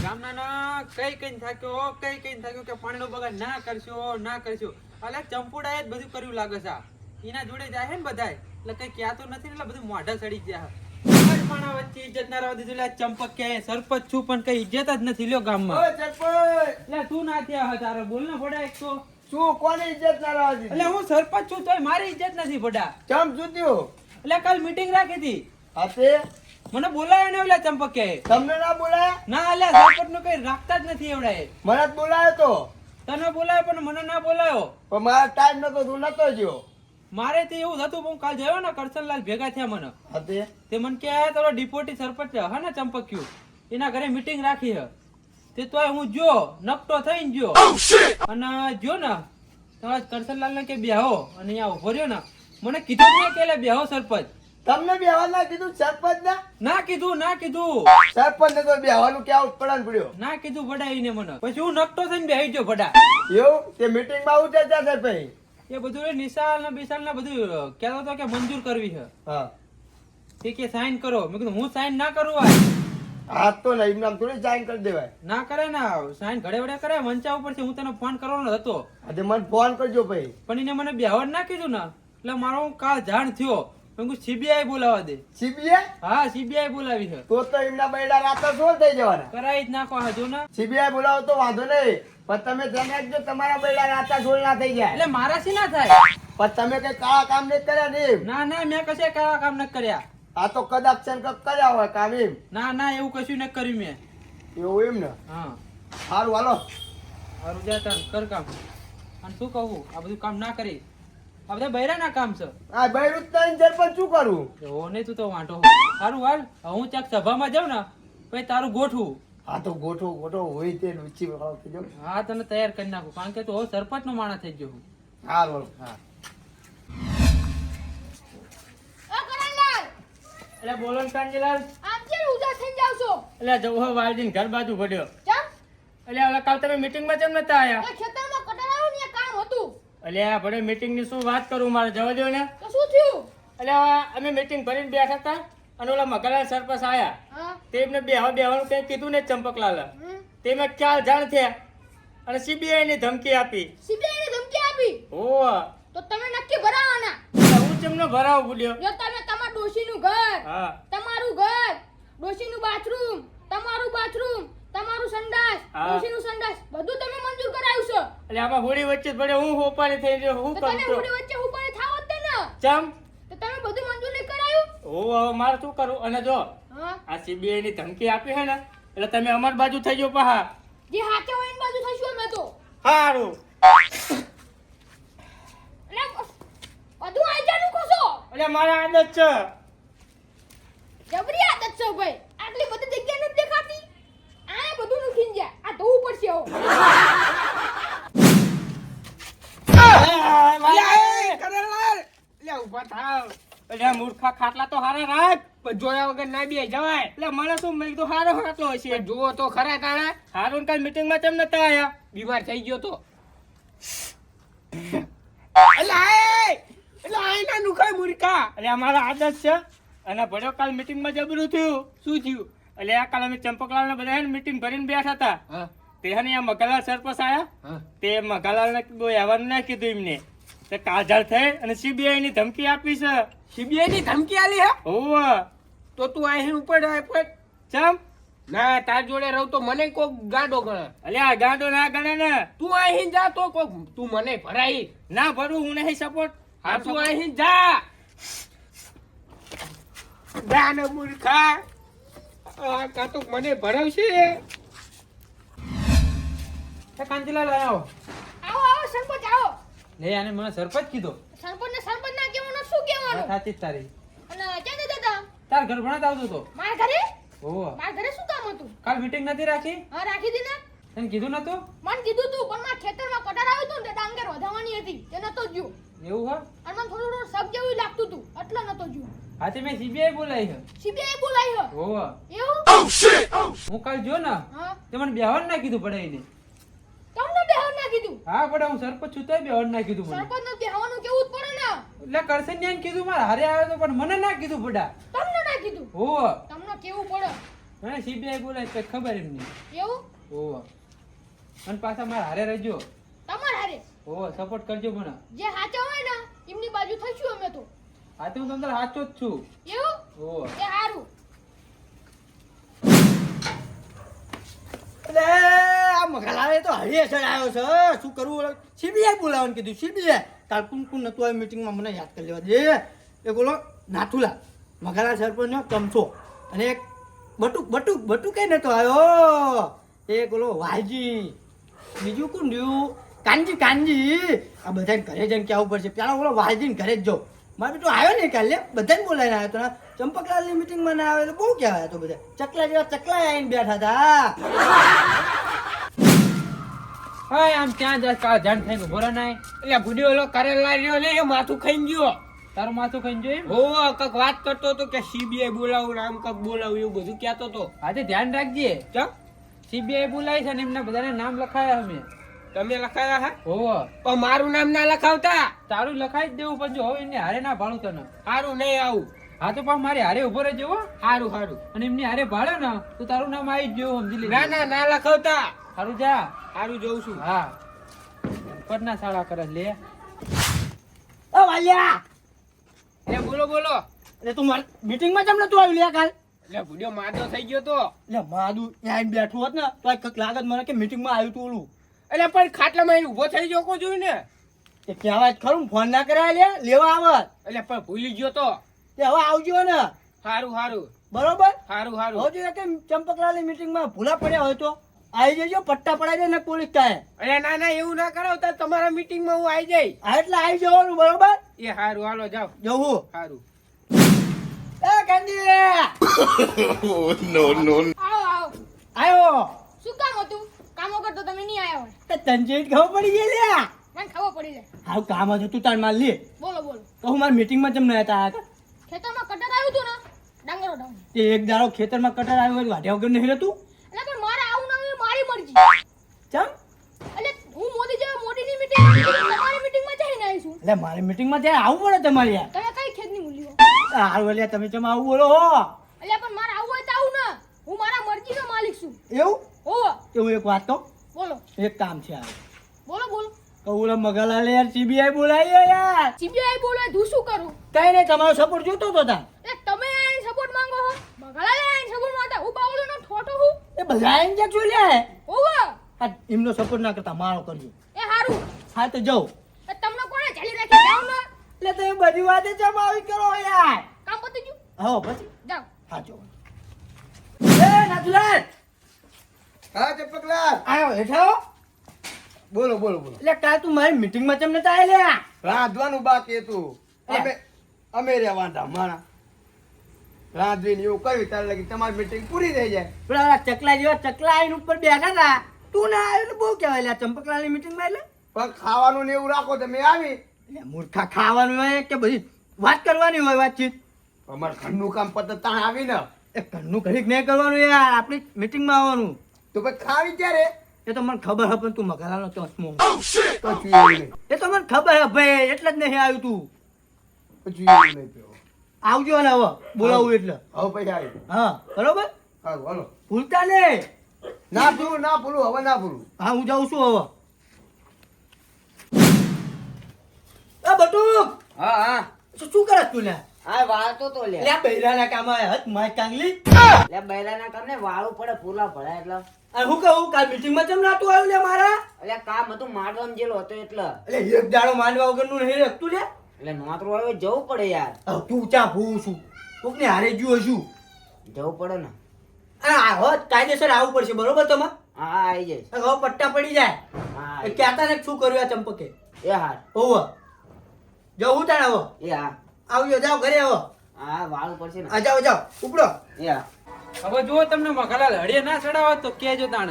ગામના કઈ થાક્યો કે પાણીનો બગાડ ના કરશો અલે ચંપુડાએ જ બધું કર્યું લાગે છે એના જોડે જાય ને બધાય એટલે કઈ ક્યાતો નથી એટલે બધું મોઢા સડી ગયા માણા વચ્ચે ઇજ્જત ના રહેવા દીધું. ચંપક કે સરપંચ છું પણ કઈ ઇજ્જત જ નથી લ્યો ગામમાં. ઓય સરપંચ એટલે તું ના થયા તારે બોલ ને ફોડા એક તો શું કોની ઇજ્જત ના રહેવા દીધી? એટલે હું સરપંચ છું તોય મારી ઇજ્જત નથી ફોડા. ચમ જુત્યું એટલે કાલ મીટિંગ રાખી હતી હાથે મને બોલાયો ને ઓલા ચંપક કે તમને ના બોલાયા? ના અલ્યા સરપંચ નું કઈ રાખતા જ નથી એવડાએ. મને જ બોલાયો તો તને બોલાયો પણ મને ના બોલાયો. પણ મારા ટાઈમ નતો તું નતો જ્યો. મારે તો એવું હતું હું કાલ જયો ને કરસનલાલ ભેગા થયા મને હાથે તે મને કે તારો ડિપોટી સરપંચ હા ને ચંપક્યું એના ઘરે મીટિંગ રાખી હે તે તોય હું જો નકટો થઈને જો અને જો ને તમારા કરસનલાલ ને કે બેહો અને અહીંયા ઉભો રહ્યો ને મને કીધું જ નહીં કે બેહો સરપંચ. તમને બેહવા ના કીધું? સરપંચ ના કીધું સરપંચ ને તો બેહવાનું કેવું પડન પડ્યો. ના કીધું ભડાઈને મને પછી હું નકટો થઈને બેહી ગયો ભડા. એવું તે મીટિંગ માં આવું ચર્ચા છે ભાઈ? એ બધું નિશાલ ને બિશાલ ને બધું કહેતો હતો કે મંજૂર કરવી છે. હા તે કે સાઈન કરો. મેં કીધું હું સાઈન ના કરું હાથ તો નહીં નામ થોડી સાઈન કરી દેવાય. ના કરે ના સાઈન ઘડે વડે કરે મંચા ઉપરથી હું તને ફોન કરવાનો હતો આજે મને ફોન કરજો ભાઈ. પણ એને મને બેહવા ના કીધું ને એટલે મારો કાળ જાણ થયો. સીબીઆઈ બોલાવા દે. સીબીઆઈ? હા સીબીઆઈ બોલાવી છે. તો એમના બૈડા રાતા સોળ થઈ જવાના. કરાઈ જ નાખો હાજો ને. સીબીઆઈ બોલાવો તો વાંધો નહીં પણ તમે ધ્યાન રાખજો તમારા બૈડા રાતા સોળ ના થઈ જાય. એટલે મારા શી ના થાય? પણ તમે કઈ કાળા કામ નહીં કર્યા ને? ના મેં કશે કાળા કામ નથી કર્યા. આ તો કદાચ કર્યા હોય કામ એમ. ના એવું કશું નથી કર્યું મેં. એવું એમ ને? હા સારું હાલો સારું જા તાર કર કામ. અને શું કહું આ બધું કામ ના કરી આ બધા બૈરા ના કામ છે. આ બૈરું તઈ સરપંચ શું કરું? હો નહીં તું તો વાંઢો. સારું હાલ હું ચાક સભામાં જાઉં ને પછી તારું ગોઠવું. હા તો ગોઠો હોય તે લુચી થઈ જાવ. હા તને તૈયાર કરી નાખું કારણ કે તું હવે સરપંચ નો માણસ થઈ ગયો. હાલો હા એટલે બોલો ને કાંજીલાલ. આમ કેમ ઉદાસ થઈ જાવ છો? એટલે જવો વાલજીન ઘર બાજુ પડ્યો. ચમ એટલે ઓલા કાલ તમે મીટિંગ માં કેમ નતા આયા? એ ખેતરમાં કટરાવું ને કામ હતું. એટલે આ ભડે મીટિંગ ની શું વાત કરું મારે જવા દો ને. તો શું થયું? એટલે અમે મીટિંગ ભરીને બેઠા હતા અને ઓલા મગલાલ સરપંચ આયા હા તેમને બેહવાનું કઈ કીધું ને ચંપકલાલ હમ. તેમે ખ્યાલ જાણ થયા અને સીબીઆઈ ની ધમકી આપી. સીબીઆઈ ને ધમકી આપી ઓ તો તમે નક્કી ભરાવાના. હું ચેમનો ભરાવ બોલ્યો? જો તમે તમાર ડોશીનું ઘર, હા તમારું ઘર, ડોશીનું બાથરૂમ, તમારું બાથરૂમ, તમારું સંડાસ, હા. ડોશીનું સંડાસ બધું તમે મંજૂર કરાવ્યું છે. એટલે આમાં હોળી વચ્ચે ભલે હું હોપારી થઈ ગયો હું તો કરું તમે તો ઉડી વચ્ચે ઉપાડે થાવ જ ને. ચમ તો તમે બધું મંજૂર નહીં કરાયું? ઓ હવે મારે શું કરું? અને જો હા આ સીબીઆઈ ની ધમકી આપી હે ને એટલે તમે અમાર બાજુ થઈ ગયો પહા. જે હાથે હોય એની બાજુ થઈશું અમે તો. હારું એટલે બધું આઈજાનું કોસો. એટલે મારા આદત છે. જબરી આદત છે ભાઈ. આટલી બધી જગ્યા નથી દેખાતી. આ બધું નુકીન જાય. આ ધોવું પડશે હવે. એટલે મૂર્ખા ખાટલા તો હારા રાખ પણ જોયા વગર ના બે જવાય. એટલે મને શું મેં કીધું હારો ખાટલો હશે. જુઓ તો ખરા તારા હારું કાલ મીટિંગ માં કેમ નતા આયા? બીમાર થઈ ગયો તો. એટલે આઈના નુખાય મૂર્ખા. એટલે અમારા આદત છે અને ભડ્યો કાલ મીટિંગ માં જબરું થયું. શું થયું? એટલે આ કાલ અમે ચંપકલાલ ને બધા મીટિંગ ભરીને બેઠા હતા. તે હે ને આ મગાલાલ સરપંચ આયા તે મગાલાલ ને આવવાનું ના કીધું એમને તે કાજળ થઈ અને સીબીઆઈ ની ધમકી આપી છે. સીબીઆઈ ની ધમકી આલી હે? હોવ. તો તું અહીં ઉપર ચમ ના તાર જોડે રહું તો મને કોક ગાંડો ગણે. અલ્યા ગાંડો ના ગણે ને. તું અહીં જા તો કોક તું મને ભરાઈ ના ભરું હું નહીં સપોર્ટ. હા તું અહીં જા. જા ને મૂર્ખા. આ કા તો મને ભરાવશે. કાંતિલાલ આવો. આવો સરપંચ આવો. લે આને મને સરપંચ કીધો. સરપંચ ના કહેવાનું શું કહેવાનું? સાચી જ તારી. અને ક્યાં જતા હતા? તાર ઘર ભણાત આવતો તો. મારા ઘરે? ઓહો. મારા ઘરે શું કામ હતું? કાલ મીટિંગ નથી રાખી? હા રાખી દી ને. તને કીધું નતું? મને કીધું તું પણ મારા ખેતરમાં કટાર આવ્યું હતું ને તે ડાંગર વધાવવાની હતી તે નતો જ્યો. એવું હે? અને મને થોડું સબ જેવું લાગતું હતું એટલે નતો જ્યો. આજે મેં સીબીઆઈ બોલાવી છે. સીબીઆઈ બોલાઈ હે. ઓહો. એવું? હું કાલ જો ને હા. તે મને બેહવાનું ના કીધું પડાઈને. તમને બેહવા ના કીધું? હા પડે હું સરપંચ છું તોય બેહવાનું ના કીધું મને. સરપંચ નું બેહવાનું કેવું જ પડે ને. એટલે કરસન્યાને કીધું મારે હારે આવ્યો તો પણ મને ના કીધું પડા. તમને ના કીધું? ઓહો. તમને કેવું પડે? મને સીબીઆઈ બોલાય તો ખબર એમની. એવું ઓહો. અને પાછા મારા હારે રહેજો. તમાર હારે ઓહો, સપોર્ટ કરજો મને. જે સાચા હોય ને એમની બાજુ થઈશું અમે તો. આ તો હું તમને સાચો જ છું. એવું ઓહો. એ હારું. એટલે આ મગલાએ તો હરીએ ચડાયો છે. શું કરવું? સીબીઆઈ બોલાવવાનું કીધું. સીબીઆઈ કાલ કોણ કોણ નતું આવ્યું મીટિંગમાં? મને યાદ કરી લેવા દે. એ બોલો નાથુલા, મગલા સરપંચનો ચમચો, અને એક બટુક કઈ નતો આવ્યો. એક બોલો વાલજી, બીજું કોણ રહ્યું? કાનજી. આ બધાને ઘરે જઈને કહેવું પડશે. પેલા બોલો વાલજીને ઘરે જ જાઓ. મારે બેટો આવ્યો ને કાલે, બધાને બોલાવીને આવ્યો તો. ચંપકલાલની મીટિંગમાં ના આવે તો બહુ કહેવાય તો બધા. ચકલા જેવા ચકલા આવીને બેઠા હતા. હા, આમ ત્યાં જાય કાળ જાણ થાય ભોરા નાય. એટલે ગુડિયો ઓલો કરેલા રહ્યો ને એ માથું ખાઈ ગયો. તારું માથું ખાઈને જોઈ. હો કક વાત કરતો હતો કે સીબીઆઈ બોલાવું ને આમ કક બોલાવું એવું બધું કહેતો હતો. આજે ધ્યાન રાખજે. ચમ સીબીઆઈ બોલાય છે ને એમના બધાને નામ લખાયા અમે. તમે લખાયા હા? ઓહો. પણ મારું નામ ના લખાવતા. તારું લખાઈ જ દેવું, પણ જો હવે એને હારે ના ભાડું તને. સારું નહીં આવું. હા તો પણ મારી હારે ઉભો રહેજો હો. સારું અને એમની હારે ભાડે ને તો તારું નામ આવી જ જેવું સમજી લે. ના લખાવતા. સારું જા. સારું જોઉં છું. હા, પટના શાળા કરે લે. ઓ વાલિયા, એટલે બોલો એટલે તું મારી મીટિંગમાં કેમ નતું આવ્યું લ્યા કાલ? એટલે ગુડિયો માદો થઈ ગયો તો. એટલે માદું ત્યાં આવીને બેઠું હોત ને તો આ કંઈક લાગત મને કે મીટિંગમાં આવ્યું તું ઓલું. એટલે પણ ખાટલામાં એને ઊભો થઈ ગયો કોઈ જોયું ને. એ કહેવાય જ ખરું, ફોન ના કરાય લે, લેવા આવત. એટલે પણ ભૂલી ગયો તો. તે હવે આવજો ને. સારું બરોબર. સારું હવે જો કે ચંપકલાલની મીટિંગમાં ભૂલા પડ્યા હોય તો આવી જજો, પટ્ટા પડાઈ દે ને પોલીસ કાંઈ. અરે ના એવું ના કરો તો તમારા મીટિંગમાં હું આવી જઈશ. હા એટલે આવી જવાનું. બરોબર. એ સારું હાલો જાઓ. જવું. સારું. એ કાંજી આવો આવ્યો. શું કામ હતું? કામ વગર તો તમે નહીં આવ્યા હોય. તે તંજે ખબર પડી ગઈ લ્યા. મને ખબર પડી જાય. હાવ કામ જ હતું તાર માલ લે. બોલો તો હું મારી મીટિંગમાં જેમ નતા આવ્યા. ખેતરમાં કટર આવ્યું હતું ને ડાંગરો ડાઉન. તે એક દાડો ખેતરમાં કટર આવ્યો હોય વાઢ્યા વગર નહીં રહેતું. એટલે પણ મારે આવું ના આવ્યું મારી મરજી. ચમ? એટલે હું મોદી જેવા મોદીની મીટિંગ તમારી મીટિંગમાં જઈને આવીશું. એટલે મારી મીટિંગમાં ત્યાં આવવું પડે તમારે યાર. તમે કઈ ખેતની મૂલ્યો? હારું એટલે તમે ચમ આવું બોલો હો. એટલે પણ મારે આવું હોય તો આવું ને. હું મારા મરજીનો માલિક છું. એવું? હોવે. એવું એક વાત કહું. બોલો એક કામ છે આ. બોલો કહું મગલાલે યાર સીબીઆઈ બોલાવી યાર. સીબીઆઈ બોલવાય હું શું કરું? કઈ નહીં, તમારો સપોર્ટ જોતો તો તા. એ તમે આઈને સપોર્ટ માંગો હો? બગાલા આઈને સપોર્ટ માંગતા હું બાવળોનો ઠોઠો હું. એ બધા આઈને ક્યાં જોઈ હોવે. આ એમનો સપોર્ટ ના કરતા મારો કરજો. એ હારું. હા તો જાઓ. એ તમને કોણે ચાલી રાખી જાવ ને? એટલે તમે બધી વાતે ચમ આવી કરો યાર. કામ પતી ગયું? હા પછી જાવ. હા જો. એ નાથુલાલ. હા ચંપકલાલ, આયો હેઠો. બોલો. એટલે કાલ તું મારી મીટિંગમાં ચમ નતા આયેલા? રાંધવાનું બાકી હતું. અમે રહ્યા વાંધા મારા રાંધવીને એવું કર્યું ત્યારે લગી તમારી મીટિંગ પૂરી થઈ જાય. પેલા ચકલા જેવા ચકલા આઈને ઉપર બેઠા હતા. તું ના આવ્યો એટલે બહુ કહેવાય લ્યા ચંપકલાલની મીટિંગમાં. એટલે પણ ખાવાનું ને એવું રાખો તમે આવી. એટલે મૂર્ખા ખાવાનું હોય કે બધી વાત કરવાની હોય વાતચીત. અમારે ઘરનું કામ પતે તાણ આવી ને એ ઘરનું ઘડીક નહીં કરવાનું યાર, આપણી મીટિંગમાં આવવાનું. તો પછી ખાવી ક્યારે? એ તો મને ખબર હે, પણ તું મગલાનો ચશ્મો. પછી એવું નહીં. એ તો મને ખબર હે ભાઈ, એટલે જ નહીં આવ્યું તું. પછી એવું નહીં થયું. આવજો ને હવે બોલાવું એટલે. હવે પછી આવી. હા બરોબર. સારું હાલો. ભૂલતા નહીં. ના ભૂલું હવે ના ભૂલું. હા હું જાઉં છું હવે. એ બટુક હા શું કરે તું લ્યા? આ વાળતો તો લે લ્યા બૈરાના કામ આયા હત માય કાંગલી. લે બૈરાના કામ ને વાળું પડે પૂરા ભળાય એટલે અને હું કહું કાલ મીટિંગમાં કેમ નાતું આવ્યું લે મારા? એટલે કામ હતું માંડવામાં જેલો હતો એટલે એટલે એક દાડો માંડવા વગરનું નહીં રાખતું લે. એટલે નોતરું આવ્યો જવું પડે યાર. હવે તું ચા ભૂ છું કોકને હારે ગયું હશું. જવું પડે ને. આ હવે કાયદેસર આવવું પડશે બરોબર તમે? હા આવી જઈશ. હવે પટ્ટા પડી જાય. હા એ કહેતા ને શું કર્યું આ ચંપકે? એ હાર હોવ જાઉં તાણ હવે. એ હા આવજો જાઓ ઘરે હવે. હા વાળું પડશે ને. આ જાઓ ઉપડો. એ હા હવે જો તમને મગલાલ હળીએ ના ચડાવો તો કેજો તાણ.